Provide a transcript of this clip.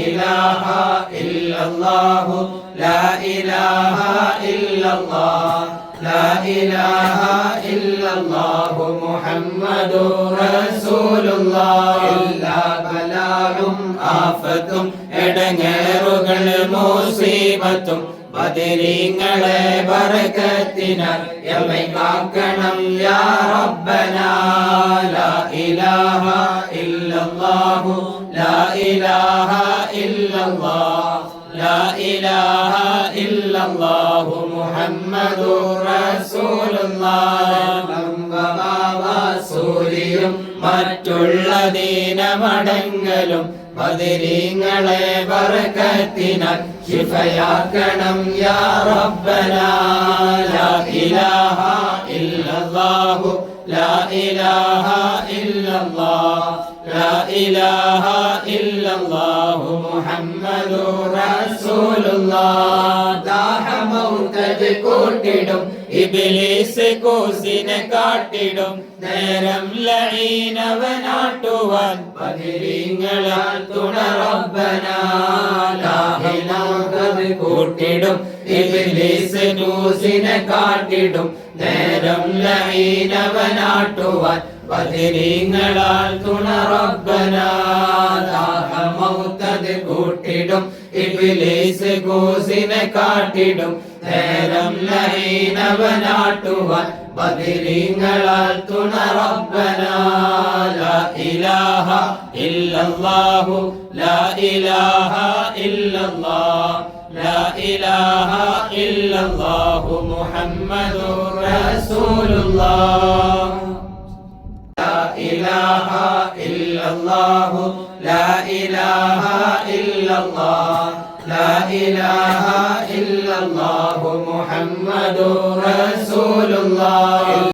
إله إلا الله لا إله إلا الله لا إله إلا الله محمد رسول الله എല്ലാ ബലാലും ആഫത്തും എടങ്ങേറുകൾ മുസീബത്തും ബദരീങ്ങളെ ബറകത്തിനാൽ യമ്മൈ കാക്കണം യാ റബ്ബനാ ലാ ഇലാഹ ഇല്ലല്ലാഹു ലാ ഇലാഹ ഇല്ലല്ലാഹ് ലാ ഇലാഹ ഇല്ലല്ലാഹു മുഹമ്മദുർ റസൂലുള്ളാഹ് സൂര്യയും മറ്റുള്ള ദീനമടങ്ങലും ബദരീങ്ങളെ ബറകത്തിനാൽ ശിഫയാക്കണം യാ റബ്ബനാ ലാ ഇലാഹ ഇല്ലല്ലാഹു ലാ ഇലാഹ ഇല്ലല്ലാഹ് ലാ ഇലാഹ ഇല്ലല്ലാഹു മുഹമ്മദുർ റസൂലുള്ളാഹ് ദാഹമൗതജ് കൂട്ടിടും ഇബ്ലീസ് കൂസിനെ കാട്ടിടും നേരം ലഈനവനാട്ടുവാൻ ബദരീങ്ങളാൽ തുണ റബ്ബനാ ലാ ഇലാഹ കൂട്ടിടും ഇബ്ലീസ് കൂസിനെ കാട്ടിടും നേരം ലഈനവനാട്ടുവാൻ ബദരീങ്ങളാൽ തുണ റബ്ബനാ ദാഹമൗതജ് കൂട്ടിടും ഇബ്ലീസ് കൂസിനെ കാട്ടിടും നേരം ലഈനവനാട്ടുവാൻ ബദരീങ്ങളാൽ തുണ റബ്ബനാ ലാ ഇലാഹ ഇല്ലല്ലാഹു ലാ ഇലാഹ ഇല്ലല്ലാഹ് ലാ ഇലാഹ ഇല്ലല്ലാഹു മുഹമ്മദുർ റസൂലുള്ളാഹ് ലാ ഇലാഹ ഇല്ലല്ലാഹു ലാ ഇലാഹ ഇല്ലല്ലാഹ് لا إله إلا الله محمد رسول